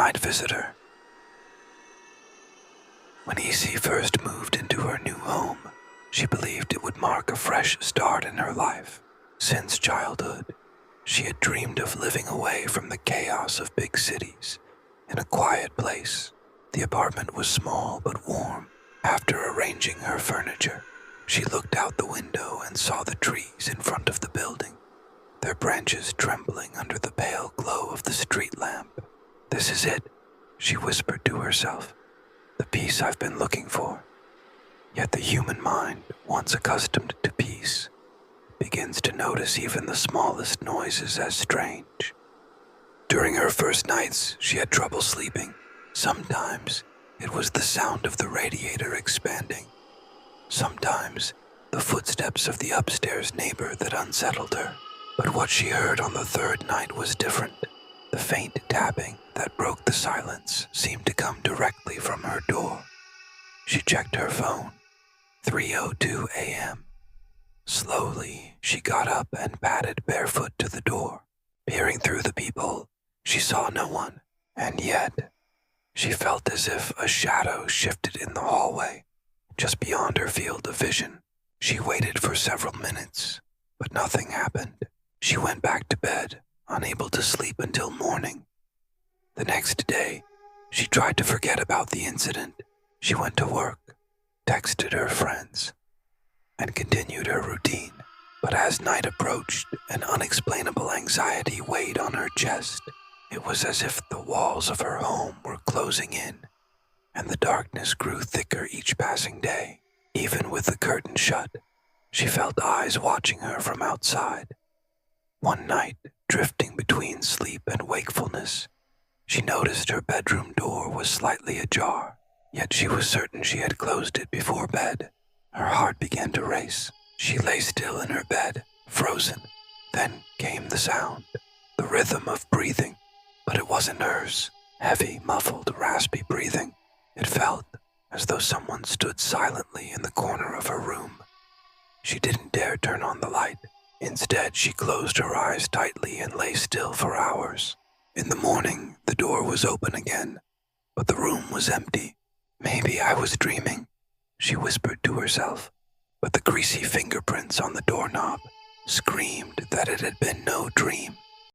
night visitor. When Essie first moved into her new home, she believed it would mark a fresh start in her life. Since childhood, she had dreamed of living away from the chaos of big cities, in a quiet place. The apartment was small but warm. After arranging her furniture, she looked out the window and saw the trees in front of the building, their branches trembling under the pale glow of the street lamp. "This is it," she whispered to herself. "The peace I've been looking for." Yet the human mind, once accustomed to peace, begins to notice even the smallest noises as strange. During her first nights, she had trouble sleeping. Sometimes it was the sound of the radiator expanding. Sometimes the footsteps of the upstairs neighbor that unsettled her. But what she heard on the third night was different. The faint tapping that broke the silence seemed to come directly from her door. She checked her phone. 3:02 a.m. Slowly, she got up and padded barefoot to the door. Peering through the peephole, she saw no one, and yet she felt as if a shadow shifted in the hallway, just beyond her field of vision. She waited for several minutes, but nothing happened. She went back to bed, unable to sleep until morning. The next day, she tried to forget about the incident. She went to work, texted her friends, and continued her routine. But as night approached, an unexplainable anxiety weighed on her chest. It was as if the walls of her home were closing in, and the darkness grew thicker each passing day. Even with the curtain shut, she felt eyes watching her from outside. One night, drifting between sleep and wakefulness, she noticed her bedroom door was slightly ajar, yet she was certain she had closed it before bed. Her heart began to race. She lay still in her bed, frozen. Then came the sound, the rhythm of breathing, but it wasn't hers. Heavy, muffled, raspy breathing. It felt as though someone stood silently in the corner of her room. She didn't dare turn on the light. Instead, she closed her eyes tightly and lay still for hours. In the morning, the door was open again, but the room was empty. "Maybe I was dreaming," she whispered to herself, but the greasy fingerprints on the doorknob screamed that it had been no dream.